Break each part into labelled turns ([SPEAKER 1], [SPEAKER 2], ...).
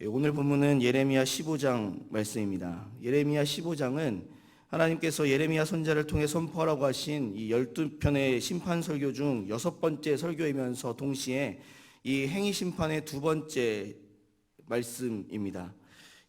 [SPEAKER 1] 오늘 본문은 예레미야 15장 말씀입니다. 예레미야 15장은 하나님께서 예레미야 선지자를 통해 선포하라고 하신 이 12편의 심판 설교 중 6번째 설교이면서 동시에 이 행위 심판의 두 번째 말씀입니다.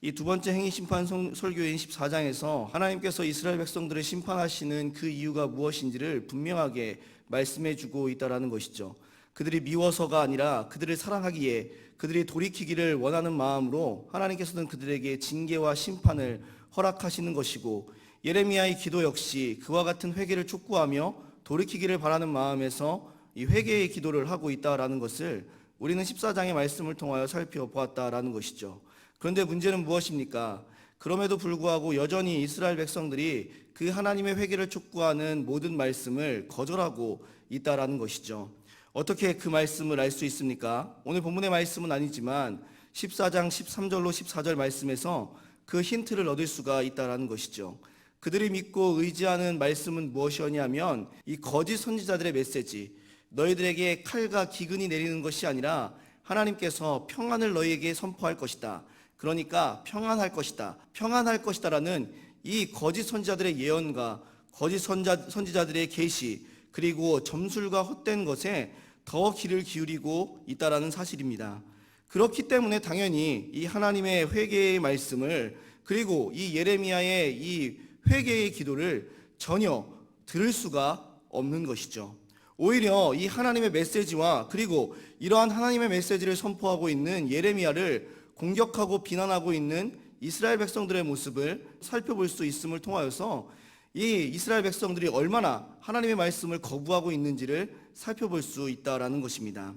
[SPEAKER 1] 이 두 번째 행위 심판 설교인 14장에서 하나님께서 이스라엘 백성들을 심판하시는 그 이유가 무엇인지를 분명하게 말씀해 주고 있다라는 것이죠. 그들이 미워서가 아니라 그들을 사랑하기에 그들이 돌이키기를 원하는 마음으로 하나님께서는 그들에게 징계와 심판을 허락하시는 것이고, 예레미야의 기도 역시 그와 같은 회개를 촉구하며 돌이키기를 바라는 마음에서 이 회개의 기도를 하고 있다라는 것을 우리는 14장의 말씀을 통하여 살펴보았다라는 것이죠. 그런데 문제는 무엇입니까? 그럼에도 불구하고 여전히 이스라엘 백성들이 그 하나님의 회개를 촉구하는 모든 말씀을 거절하고 있다라는 것이죠. 어떻게 그 말씀을 알 수 있습니까? 오늘 본문의 말씀은 아니지만 14장 13절로 14절 말씀에서 그 힌트를 얻을 수가 있다라는 것이죠. 그들이 믿고 의지하는 말씀은 무엇이었냐면 이 거짓 선지자들의 메시지, 너희들에게 칼과 기근이 내리는 것이 아니라 하나님께서 평안을 너희에게 선포할 것이다. 그러니까 평안할 것이다. 평안할 것이다라는 이 거짓 선지자들의 예언과 거짓 선지자들의 계시, 그리고 점술과 헛된 것에 더 귀를 기울이고 있다라는 사실입니다. 그렇기 때문에 당연히 이 하나님의 회개의 말씀을, 그리고 이 예레미야의 이 회개의 기도를 전혀 들을 수가 없는 것이죠. 오히려 이 하나님의 메시지와 그리고 이러한 하나님의 메시지를 선포하고 있는 예레미야를 공격하고 비난하고 있는 이스라엘 백성들의 모습을 살펴볼 수 있음을 통하여서 이 이스라엘 백성들이 얼마나 하나님의 말씀을 거부하고 있는지를 살펴볼 수 있다라는 것입니다.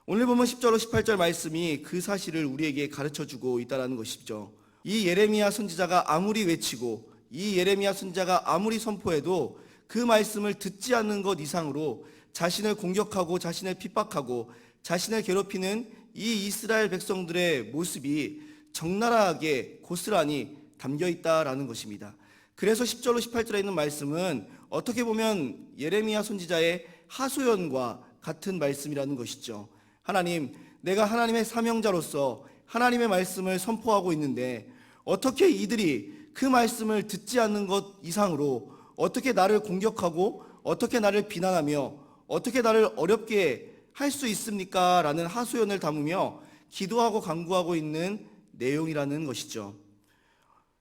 [SPEAKER 1] 오늘 보면 10절로 18절 말씀이 그 사실을 우리에게 가르쳐주고 있다라는 것이죠. 이 예레미야 선지자가 아무리 외치고 이 예레미야 선지자가 아무리 선포해도 그 말씀을 듣지 않는 것 이상으로 자신을 공격하고 자신을 핍박하고 자신을 괴롭히는 이 이스라엘 백성들의 모습이 적나라하게 고스란히 담겨 있다라는 것입니다. 그래서 10절로 18절에 있는 말씀은 어떻게 보면 예레미야 선지자의 하소연과 같은 말씀이라는 것이죠. 하나님, 내가 하나님의 사명자로서 하나님의 말씀을 선포하고 있는데 어떻게 이들이 그 말씀을 듣지 않는 것 이상으로 어떻게 나를 공격하고 어떻게 나를 비난하며 어떻게 나를 어렵게 할 수 있습니까? 라는 하소연을 담으며 기도하고 간구하고 있는 내용이라는 것이죠.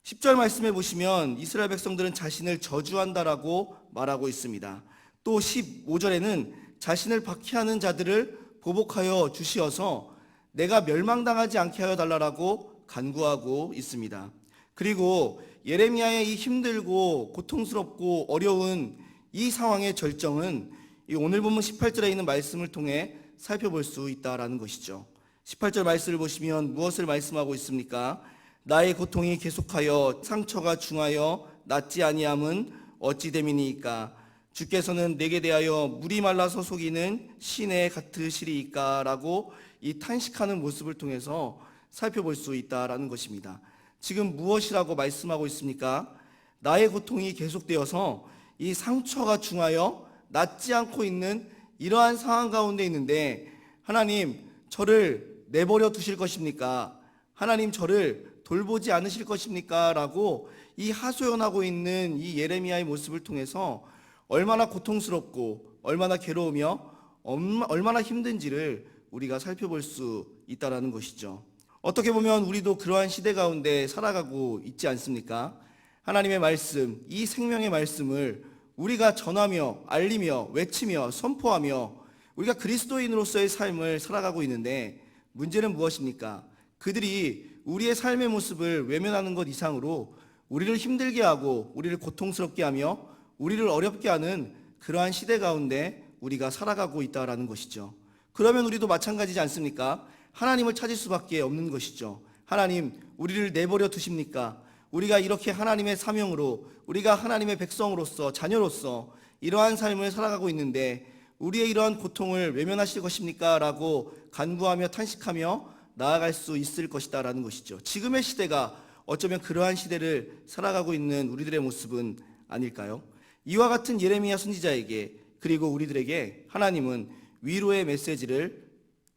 [SPEAKER 1] 10절 말씀에 보시면 이스라엘 백성들은 자신을 저주한다라고 말하고 있습니다. 또 15절에는 자신을 박해하는 자들을 보복하여 주시어서 내가 멸망당하지 않게 하여 달라라고 간구하고 있습니다. 그리고 예레미야의 이 힘들고 고통스럽고 어려운 이 상황의 절정은 이 오늘 본문 18절에 있는 말씀을 통해 살펴볼 수 있다라는 것이죠. 18절 말씀을 보시면 무엇을 말씀하고 있습니까? 나의 고통이 계속하여 상처가 중하여 낫지 아니함은 어찌 됨이니까? 주께서는 내게 대하여 물이 말라서 속이는 시내 같으시리이까? 라고 이 탄식하는 모습을 통해서 살펴볼 수 있다라는 것입니다. 지금 무엇이라고 말씀하고 있습니까? 나의 고통이 계속되어서 이 상처가 중하여 낫지 않고 있는 이러한 상황 가운데 있는데 하나님, 저를 내버려 두실 것입니까? 하나님, 저를 돌보지 않으실 것입니까? 라고 이 하소연하고 있는 이 예레미야의 모습을 통해서 얼마나 고통스럽고 얼마나 괴로우며 얼마나 힘든지를 우리가 살펴볼 수 있다는 것이죠. 어떻게 보면 우리도 그러한 시대 가운데 살아가고 있지 않습니까? 하나님의 말씀, 이 생명의 말씀을 우리가 전하며 알리며 외치며 선포하며 우리가 그리스도인으로서의 삶을 살아가고 있는데 문제는 무엇입니까? 그들이 우리의 삶의 모습을 외면하는 것 이상으로 우리를 힘들게 하고 우리를 고통스럽게 하며 우리를 어렵게 하는 그러한 시대 가운데 우리가 살아가고 있다는 것이죠. 그러면 우리도 마찬가지지 않습니까? 하나님을 찾을 수밖에 없는 것이죠. 하나님, 우리를 내버려 두십니까? 우리가 이렇게 하나님의 사명으로, 우리가 하나님의 백성으로서, 자녀로서 이러한 삶을 살아가고 있는데 우리의 이러한 고통을 외면하실 것입니까? 라고 간구하며 탄식하며 나아갈 수 있을 것이다 라는 것이죠. 지금의 시대가 어쩌면 그러한 시대를 살아가고 있는 우리들의 모습은 아닐까요? 이와 같은 예레미야 선지자에게, 그리고 우리들에게 하나님은 위로의 메시지를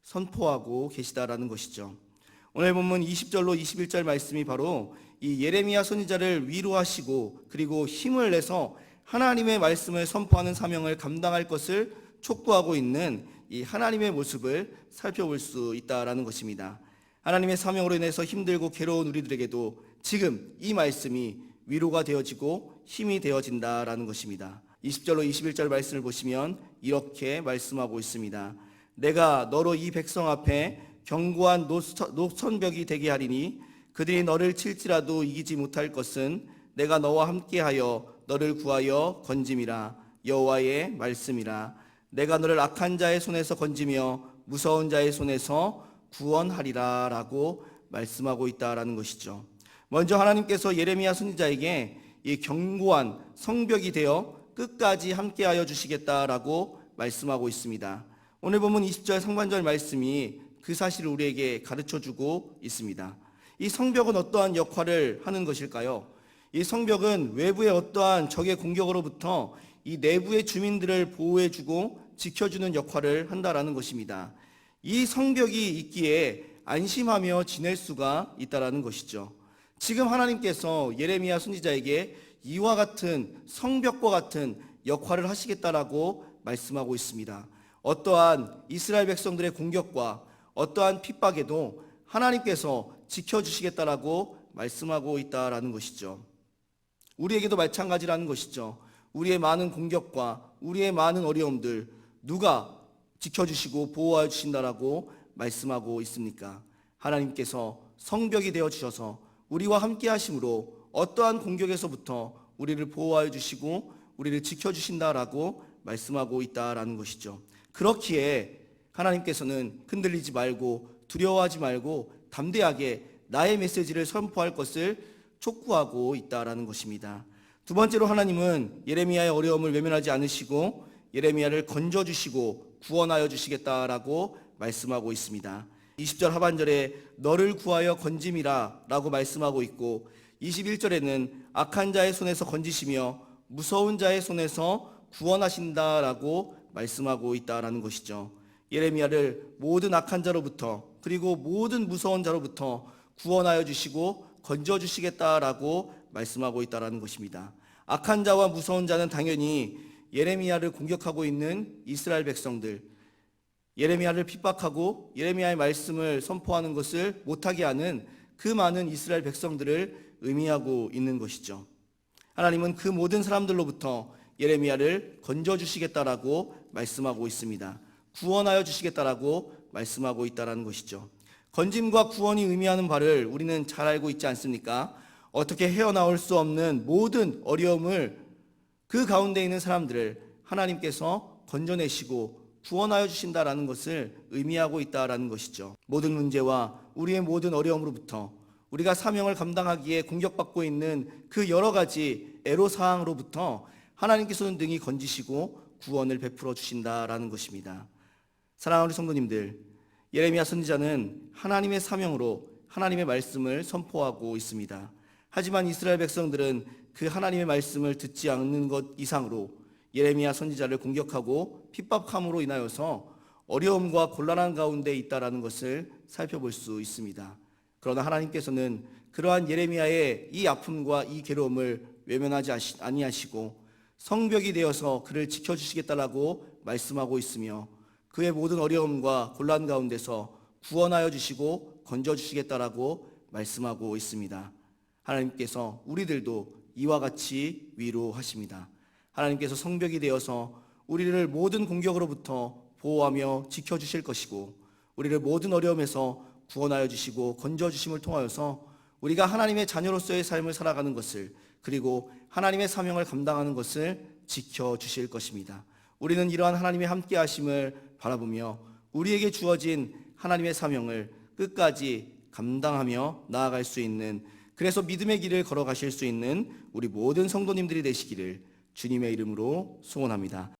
[SPEAKER 1] 선포하고 계시다라는 것이죠. 오늘 본문 20절로 21절 말씀이 바로 이 예레미야 선지자를 위로하시고 그리고 힘을 내서 하나님의 말씀을 선포하는 사명을 감당할 것을 촉구하고 있는 이 하나님의 모습을 살펴볼 수 있다라는 것입니다. 하나님의 사명으로 인해서 힘들고 괴로운 우리들에게도 지금 이 말씀이 위로가 되어지고 힘이 되어진다라는 것입니다. 20절로 21절 말씀을 보시면 이렇게 말씀하고 있습니다. 내가 너로 이 백성 앞에 견고한 노천벽이 되게 하리니 그들이 너를 칠지라도 이기지 못할 것은 내가 너와 함께하여 너를 구하여 건짐이라. 여호와의 말씀이라. 내가 너를 악한 자의 손에서 건지며 무서운 자의 손에서 구원하리라 라고 말씀하고 있다라는 것이죠. 먼저 하나님께서 예레미야 선지자에게 이 견고한 성벽이 되어 끝까지 함께하여 주시겠다라고 말씀하고 있습니다. 오늘 보면 20절 상반절 말씀이 그 사실을 우리에게 가르쳐주고 있습니다. 이 성벽은 어떠한 역할을 하는 것일까요? 이 성벽은 외부의 어떠한 적의 공격으로부터 이 내부의 주민들을 보호해주고 지켜주는 역할을 한다라는 것입니다. 이 성벽이 있기에 안심하며 지낼 수가 있다라는 것이죠. 지금 하나님께서 예레미야 선지자에게 이와 같은 성벽과 같은 역할을 하시겠다라고 말씀하고 있습니다. 어떠한 이스라엘 백성들의 공격과 어떠한 핍박에도 하나님께서 지켜주시겠다라고 말씀하고 있다라는 것이죠. 우리에게도 마찬가지라는 것이죠. 우리의 많은 공격과 우리의 많은 어려움들 누가 지켜주시고 보호해 주신다라고 말씀하고 있습니까? 하나님께서 성벽이 되어 주셔서 우리와 함께 하심으로 어떠한 공격에서부터 우리를 보호하여 주시고 우리를 지켜주신다라고 말씀하고 있다라는 것이죠. 그렇기에 하나님께서는 흔들리지 말고 두려워하지 말고 담대하게 나의 메시지를 선포할 것을 촉구하고 있다라는 것입니다. 두 번째로 하나님은 예레미야의 어려움을 외면하지 않으시고 예레미야를 건져주시고 구원하여 주시겠다라고 말씀하고 있습니다. 20절 하반절에 너를 구하여 건짐이라 라고 말씀하고 있고 21절에는 악한 자의 손에서 건지시며 무서운 자의 손에서 구원하신다라고 말씀하고 있다라는 것이죠. 예레미야를 모든 악한 자로부터 그리고 모든 무서운 자로부터 구원하여 주시고 건져 주시겠다라고 말씀하고 있다라는 것입니다. 악한 자와 무서운 자는 당연히 예레미야를 공격하고 있는 이스라엘 백성들, 예레미야를 핍박하고 예레미야의 말씀을 선포하는 것을 못하게 하는 그 많은 이스라엘 백성들을 의미하고 있는 것이죠. 하나님은 그 모든 사람들로부터 예레미야를 건져 주시겠다라고 말씀하고 있습니다. 구원하여 주시겠다라고 말씀하고 있다라는 것이죠. 건짐과 구원이 의미하는 바를 우리는 잘 알고 있지 않습니까? 어떻게 헤어나올 수 없는 모든 어려움을 그 가운데 있는 사람들을 하나님께서 건져내시고 구원하여 주신다라는 것을 의미하고 있다라는 것이죠. 모든 문제와 우리의 모든 어려움으로부터 우리가 사명을 감당하기에 공격받고 있는 그 여러 가지 애로사항으로부터 하나님께서는 능히 건지시고 구원을 베풀어 주신다라는 것입니다. 사랑하는 우리 성도님들, 예레미야 선지자는 하나님의 사명으로 하나님의 말씀을 선포하고 있습니다. 하지만 이스라엘 백성들은 그 하나님의 말씀을 듣지 않는 것 이상으로 예레미야 선지자를 공격하고 핍박함으로 인하여서 어려움과 곤란한 가운데 있다라는 것을 살펴볼 수 있습니다. 그러나 하나님께서는 그러한 예레미야의 이 아픔과 이 괴로움을 외면하지 아니하시고 성벽이 되어서 그를 지켜주시겠다라고 말씀하고 있으며 그의 모든 어려움과 곤란 가운데서 구원하여 주시고 건져주시겠다라고 말씀하고 있습니다. 하나님께서 우리들도 이와 같이 위로하십니다. 하나님께서 성벽이 되어서 우리를 모든 공격으로부터 보호하며 지켜주실 것이고 우리를 모든 어려움에서 구원하여 주시고 건져주심을 통하여서 우리가 하나님의 자녀로서의 삶을 살아가는 것을 그리고 하나님의 사명을 감당하는 것을 지켜주실 것입니다. 우리는 이러한 하나님의 함께 하심을 바라보며 우리에게 주어진 하나님의 사명을 끝까지 감당하며 나아갈 수 있는 그래서 믿음의 길을 걸어가실 수 있는 우리 모든 성도님들이 되시기를 주님의 이름으로 소원합니다.